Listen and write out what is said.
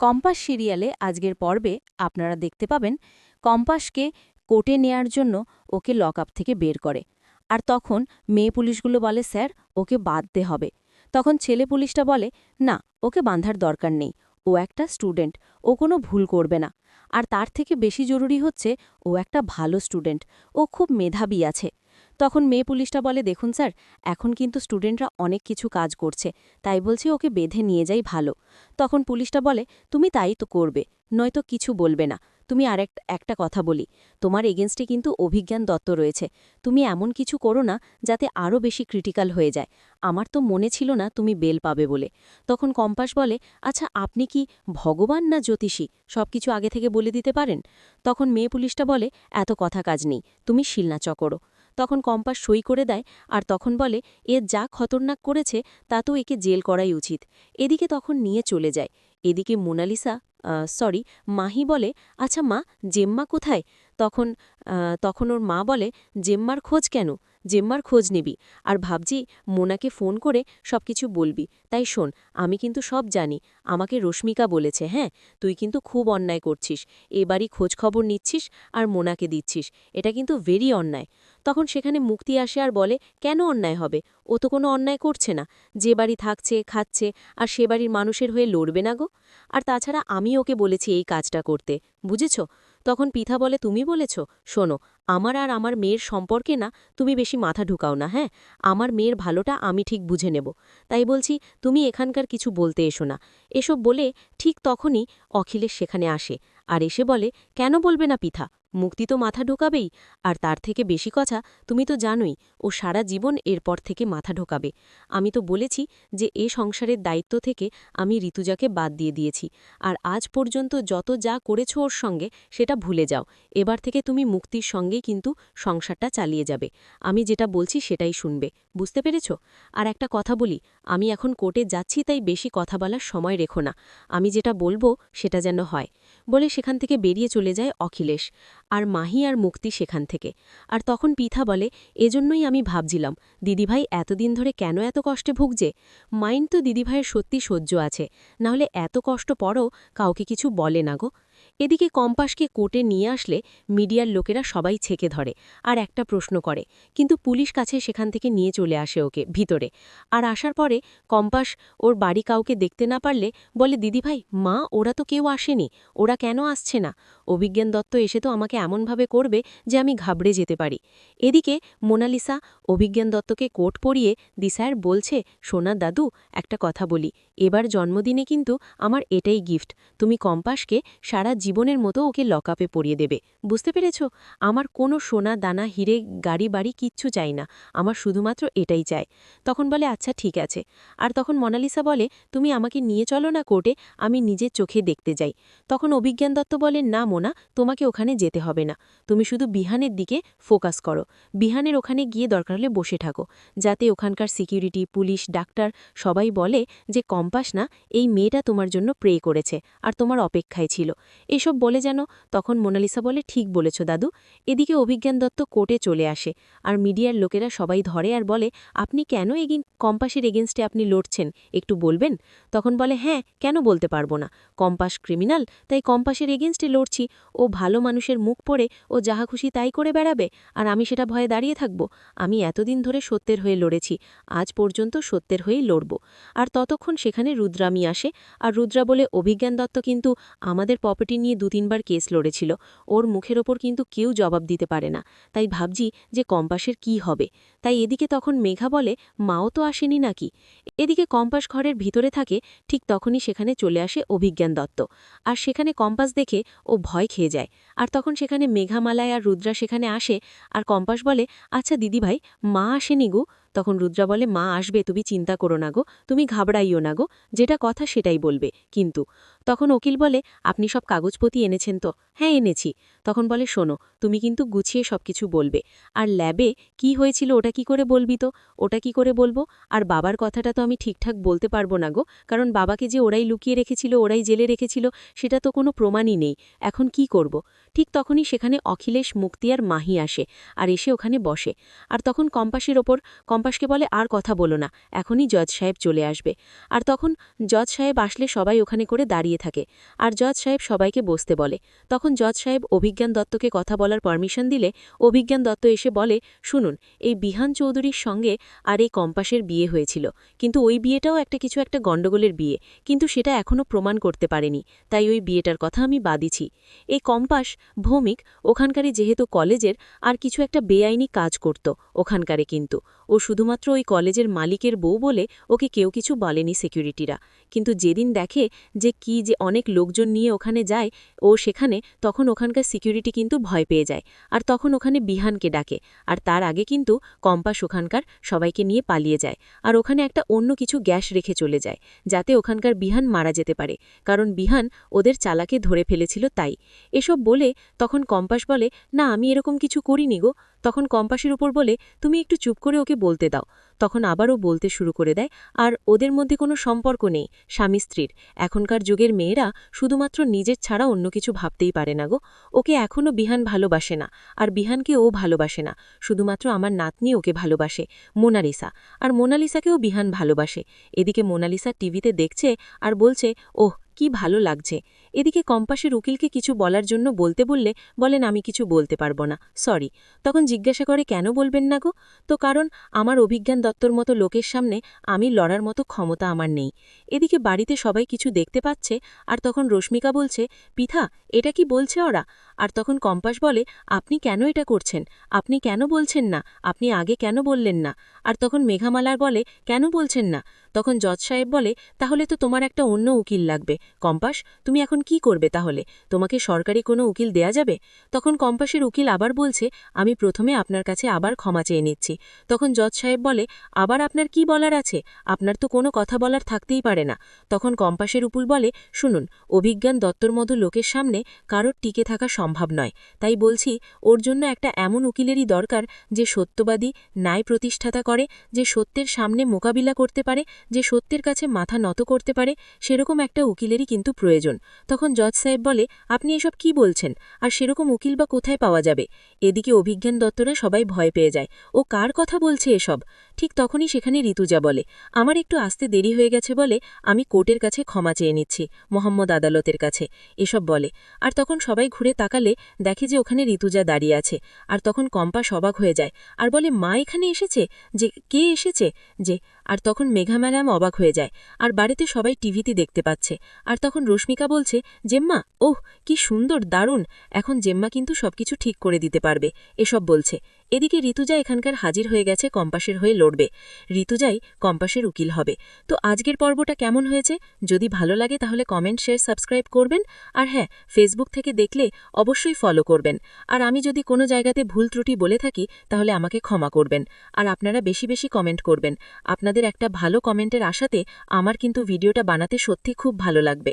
Compass সিরিয়ালে আজকের পর্বে আপনারা দেখতে পাবেন কম্পাসকে কোর্টে নেয়ার জন্য ওকে লকআপ থেকে বের করে। আর তখন মেয়ে পুলিশগুলো বলে, স্যার ওকে বাঁধতে হবে। তখন ছেলে পুলিশটা বলে, না, ওকে বাঁধার দরকার নেই, ও একটা স্টুডেন্ট, ও কোনো ভুল করবে না। আর তার থেকে বেশি জরুরি হচ্ছে ও একটা ভালো স্টুডেন্ট, ও খুব মেধাবী আছে। তখন মেয়ে পুলিশটা বলে, দেখুন স্যার, এখন কিন্তু স্টুডেন্টরা অনেক কিছু কাজ করছে, তাই বলছি ওকে বেঁধে নিয়ে যাই ভালো। তখন পুলিশটা বলে, তুমি তাই তো করবে, নয়তো কিছু বলবে না। তুমি একটা কথা বলি, তোমার এগেনস্টে কিন্তু অভিজ্ঞান দত্ত রয়েছে, তুমি এমন কিছু করো না যাতে আরও বেশি ক্রিটিক্যাল হয়ে যায়। আমার তো মনে ছিল না তুমি বেল পাবে বলে। তখন কম্পাস বলে, আচ্ছা আপনি কি ভগবান না জ্যোতিষী, সবকিছু আগে থেকে বলে দিতে পারেন? তখন মেয়ে পুলিশটা বলে, এত কথা কাজ নেই, তুমি শিলনাচ করো। তখন কম্পাস সই করে দেয়, আর তখন বলে, এ যা খতরনাক করেছে তা তো একে জেল করাই উচিত। এদিকে তখন নিয়ে চলে যায়। এদিকে মোনালিসা, সরি, মাহি বলে, আচ্ছা মা, জেম্মা কোথায়? তখন তখন ওর মা বলে, জেম্মার খোঁজ কেন? জেম্মার খোঁজ নিবি, আর ভাবছি মোনাকে ফোন করে সবকিছু বলবি। তাই শোন, আমি কিন্তু সব জানি, আমাকে রশ্মিকা বলেছে, হ্যাঁ, তুই কিন্তু খুব অন্যায় করছিস, এবারই খোঁজ খবর নিচ্ছিস আর মোনাকে দিচ্ছিস, এটা কিন্তু ভেরি অন্যায়। তখন সেখানে মুক্তি আসে আর বলে, কেন অন্যায় হবে? ও তো কোনো অন্যায় করছে না, যে বাড়ি থাকছে খাচ্ছে, আর সে বাড়ির মানুষের হয়ে লড়বে না গো। আর তাছাড়া আমি ওকে বলেছি এই কাজটা করতে, বুঝেছ? তখন পিথা বলে, তুমি বলেছ? শোনো, আমার আর আমার মেয়ের সম্পর্কে না তুমি বেশি মাথা ঢুকাও না, হ্যাঁ, আমার মেয়ের ভালোটা আমি ঠিক বুঝে নেব। তাই বলছি, তুমি এখানকার কিছু বলতে এসো না। এসব বলে ঠিক তখনই অখিলেশ সেখানে আসে, আর এসে বলে, কেন বলবে না পিথা, মুক্তি তো মাথা ঢোকাবেই। আর তার থেকে বেশি কথা, তুমি তো জানোই ও সারা জীবন এরপর থেকে মাথা ঢোকাবে। আমি তো বলেছি যে এ সংসারের দায়িত্ব থেকে আমি ঋতুজাকে বাদ দিয়ে দিয়েছি, আর আজ পর্যন্ত যত যা করেছ ওর সঙ্গে সেটা ভুলে যাও। এবার থেকে তুমি মুক্তির সঙ্গেই কিন্তু সংসারটা চালিয়ে যাবে। আমি যেটা বলছি সেটাই শুনবে, বুঝতে পেরেছ? আর একটা কথা বলি, আমি এখন কোর্টে যাচ্ছি, তাই বেশি কথা বলার সময় রেখো না, আমি যেটা বলবো সেটা যেন হয়। বলে সেখান থেকে বেরিয়ে চলে যায় অখিলেশ, আর মাহি আর মুক্তি সেখান থেকে। আর তখন পিথা বলে, এজন্যই আমি ভাবছিলাম দিদিভাই এতদিন ধরে কেন এত কষ্টে ভুগছে। মাইন্ড তো দিদিভাইয়ের সত্যি সহ্য আছে, নাহলে এত কষ্ট পরও কাউকে কিছু বলে না গো। এদিকে কম্পাসকে কোর্টে নিয়ে আসলে মিডিয়ার লোকেরা সবাই ছেকে ধরে আর একটা প্রশ্ন করে, কিন্তু পুলিশ কাছে সেখান থেকে নিয়ে চলে আসে ওকে ভিতরে। আর আসার পরে কম্পাস ওর বাড়ি কাউকে দেখতে না পারলে বলে, দিদিভাই মা, ওরা তো কেউ আসেনি, ওরা কেন আসছে না? অভিজ্ঞান দত্ত এসে তো আমাকে এমনভাবে করবে যে আমি ঘাবড়ে যেতে পারি। এদিকে মোনালিসা অভিজ্ঞান দত্তকে কোট পরিয়ে দিশার বলছে, সোনা দাদু, একটা কথা বলি, এবার জন্মদিনে কিন্তু আমার এটাই গিফট, তুমি কম্পাসকে সারা জীবনের মতো ওকে লকআপে পরিয়ে দেবে, বুঝতে পেরেছ? আমার কোনো সোনা দানা হিরে গাড়ি বাড়ি কিচ্ছু চাই না, আমার শুধুমাত্র এটাই চাই। তখন বলে, আচ্ছা ঠিক আছে। আর তখন মোনালিসা বলে, তুমি আমাকে নিয়ে চলো না কোর্টে, আমি নিজের চোখে দেখতে যাই। তখন অভিজ্ঞান দত্ত বলে, না মোনা, তোমাকে ওখানে যেতে হবে না, তুমি শুধু বিহানের দিকে ফোকাস করো, বিহানের ওখানে গিয়ে দরকার হলে বসে থাকো, যাতে ওখানকার সিকিউরিটি, পুলিশ, ডাক্তার সবাই বলে যে কম্পাস না, এই মেয়েটা তোমার জন্য প্রে করেছে আর তোমার অপেক্ষায় ছিল। এসব বলে যেন। তখন মোনালিসা বলে, ঠিক বলেছ দাদু। এদিকে অভিজ্ঞান দত্ত কোর্টে চলে আসে, আর মিডিয়ার লোকেরা সবাই ধরে আর বলে, আপনি কেন কম্পাসের এগেনস্টে আপনি লড়ছেন, একটু বলবেন? তখন বলে, হ্যাঁ, কেন বলতে পারবো না, কম্পাস ক্রিমিনাল, তাই কম্পাসের এগেনস্টে লড়ছি। ও ভালো মানুষের মুখ পড়ে ও যাহা খুশি তাই করে বেড়াবে, আর আমি সেটা ভয়ে দাঁড়িয়ে থাকব? আমি এতদিন ধরে সত্যের হয়ে লড়েছি, আজ পর্যন্ত সত্যের হয়েই লড়ব। আর ততক্ষণ সেখানে রুদ্রামি আসে, আর রুদ্রা বলে, অভিজ্ঞান দত্ত কিন্তু আমাদের প্রপার্টি নিয়ে 2-3বার কেস লড়েছিল, ওর মুখের ওপর কিন্তু কেউ জবাব দিতে পারে না, তাই ভাবছি যে কম্পাসের কি হবে। তাই এদিকে তখন মেঘা বলে, মাও তো আসেনি নাকি? এদিকে কম্পাস ঘরের ভিতরে থাকে, ঠিক তখনই সেখানে চলে আসে অভিজ্ঞান দত্ত, আর সেখানে কম্পাস দেখে ও ভয় খেয়ে যায়। আর তখন সেখানে মেঘামালায় আর রুদ্রা সেখানে আসে, আর কম্পাস বলে, আচ্ছা দিদিভাই, মা আসেনি গো? তখন রুদ্রা বলে, মা আসবে, তুমি চিন্তা করো না গো, তুমি ঘাবড়াইও না গো, যেটা কথা সেটাই বলবে কিন্তু। তখন উকিল বলে, আপনি সব কাগজপতি এনেছেন তো? হ্যাঁ এনেছি। তখন বলে, শোনো, তুমি কিন্তু গুছিয়ে সবকিছু বলবে, আর ল্যাবে কি হয়েছিল ওটা কি করে বলবি তো? ওটা কি করে বলবো? আর বাবার কথাটা তো আমি ঠিকঠাক বলতে পারবো না গো, কারণ বাবাকে যে ওরাই লুকিয়ে রেখেছিল, ওরাই জেলে রেখেছিল, সেটা তো কোনো প্রমাণই নেই, এখন কি করব? ঠিক তখনই সেখানে অখিলেশ, মুক্তি আর মাহি আসে, আর এসে ওখানে বসে। আর তখন কম্পাস কম্পাসকে বলে আর কথা বলো না, এখনই জজ সাহেব চলে আসবে। আর তখন জজ সাহেব আসলে সবাই ওখানে করে দাঁড়িয়ে থাকে, আর জজ সাহেব সবাইকে বসতে বলে। তখন জজ সাহেব অভিজ্ঞান দত্তকে কথা বলার পারমিশন দিলে অভিজ্ঞান দত্ত এসে বলে, শুনুন, এই বিহান চৌধুরীর সঙ্গে আর এই কম্পাসের বিয়ে হয়েছিল, কিন্তু ওই বিয়েটাও কিছু একটা গণ্ডগোলের বিয়ে, কিন্তু সেটা এখনও প্রমাণ করতে পারেনি, তাই ওই বিয়েটার কথা আমি বাদিছি। এই কম্পাস ভৌমিক ওখানকারই যেহেতু কলেজের, আর কিছু একটা বেআইনি কাজ করত ওখানকারে, কিন্তু ও শুধুমাত্র ওই কলেজের মালিকের বউ বলে ওকে কেউ কিছু বলেনি সিকিউরিটিরা। কিন্তু যেদিন দেখে যে অনেক লোকজন নিয়ে ওখানে যায় ও সেখানে, তখন ওখানকার সিকিউরিটি কিন্তু ভয় পেয়ে যায়, আর তখন ওখানে বিহানকে ডাকে। আর তার আগে কিন্তু কম্পাস ওখানকার সবাইকে নিয়ে পালিয়ে যায়, আর ওখানে একটা অন্য কিছু গ্যাস রেখে চলে যায়, যাতে ওখানকার বিহান মারা যেতে পারে, কারণ বিহান ওদের চালাকে ধরে ফেলেছিল তাই। এসব বলে তখন কম্পাস বলে, না আমি এরকম কিছু করিনি গো। তখন কম্পাসের উপর বলে, তুমি একটু চুপ করে ওকে বলতে দাও। তখন আবারও বলতে শুরু করে দেয়, আর ওদের মধ্যে কোনো সম্পর্ক নেই স্বামী স্ত্রীর। এখনকার যুগের মেয়েরা শুধুমাত্র নিজের ছাড়া অন্য কিছু ভাবতেই পারে না গো। ওকে এখনও বিহান ভালোবাসে না, আর বিহানকে ও ভালোবাসে না, শুধুমাত্র আমার নাতনি ওকে ভালোবাসে, মোনালিসা। আর মোনালিসাকেও বিহান ভালোবাসে। এদিকে মোনালিসা টিভিতে দেখছে আর বলছে, ওহ কি ভালো লাগছে। এদিকে কম্পাসের উকিলকে কিছু বলার জন্য বলতে বললে বলেন, আমি কিছু বলতে পারবো না, সরি। তখন জিজ্ঞাসা করে, কেন বলবেন না গো? তো কারণ আমার অভিজ্ঞান দত্তর মতো লোকের সামনে আমি লড়ার মতো ক্ষমতা আমার নেই। এদিকে বাড়িতে সবাই কিছু দেখতে পাচ্ছে, আর তখন রশ্মিকা বলছে, পিথা এটা কি বলছে ওরা? আর তখন কম্পাস বলে, আপনি কেন এটা করছেন? আপনি কেন বলছেন না? আপনি আগে কেন বললেন না? আর তখন মেঘামালার বলে, কেন বলছেন না? তখন জজ সাহেব বলে, তাহলে তো তোমার একটা অন্য উকিল লাগবে। কম্পাস, তুমি এখন কি করবে তাহলে? তোমাকে সরকারি কোনো উকিল দেয়া যাবে? তখন কম্পাসের উকিল আবার বলছে, আমি প্রথমে আপনার কাছে আবার ক্ষমা চেয়ে নিচ্ছি। তখন জজ সাহেব বলে, আবার আপনার কি বলার আছে? আপনার তো কোনো কথা বলার থাকতেই পারে না। তখন কম্পাসের উকিল বলে, শুনুন, অভিজ্ঞান দত্তর মতো লোকের সামনে কারোর টিকে থাকা সম্ভব নয়, তাই বলছি ওর জন্য একটা এমন উকিলেরই দরকার যে সত্যবাদী, ন্যায় প্রতিষ্ঠাতা করে, যে সত্যের সামনে মোকাবিলা করতে পারে, যে সত্যের কাছে মাথা নত করতে পারে, সেরকম একটা উকিলেরই কিন্তু প্রয়োজন। তখন জজ সাহেব বলে, আপনি এসব কি বলছেন? আর সেরকম উকিল বা কোথায় পাওয়া যাবে? এদিকে অভিজ্ঞান দত্তরা সবাই ভয় পেয়ে যায়, ও কার কথা বলছে এসব? ঠিক তখনই সেখানে ঋতুজা বলে, আমার একটু আসতে দেরি হয়ে গেছে বলে আমি কোর্টের কাছে ক্ষমা চেয়ে নিচ্ছি, মোহাম্মদ আদালতের কাছে, এসব বলে। আর তখন সবাই ঘুরে তাকালে দেখে যে ওখানে ঋতুজা দাঁড়িয়ে আছে। আর তখন কম্পাস অবাক হয়ে যায় আর বলে, মা এখানে এসেছে? যে কে এসেছে? যে আর তখন মেঘা ম্যাডাম অবাক হয়ে যায়, আর বাড়িতে সবাই টিভিতে দেখতে পাচ্ছে। আর তখন রশ্মিকা বলছে, জেম্মা, ওহ কি সুন্দর, দারুণ, এখন জেম্মা কিন্তু সবকিছু ঠিক করে দিতে পারবে, এসব বলছে। এদিকে ঋতুজা এখানকার হাজির হয়ে গেছে, কম্পাসের হয়ে লড়বে। ঋতুজাই কম্পাসের উকিল হবে। তো আজকের পর্বটা কেমন হয়েছে? যদি ভালো লাগে তাহলে কমেন্ট, শেয়ার, সাবস্ক্রাইব করবেন। আর হ্যাঁ, ফেসবুক থেকে দেখলে অবশ্যই ফলো করবেন। আর আমি যদি কোনো জায়গাতে ভুল ত্রুটি বলে থাকি তাহলে আমাকে ক্ষমা করবেন। আর আপনারা বেশি বেশি কমেন্ট করবেন। আপনাদের একটা ভালো কমেন্টের আশাতে আমার কিন্তু ভিডিওটা বানাতে সত্যি খুব ভালো লাগবে।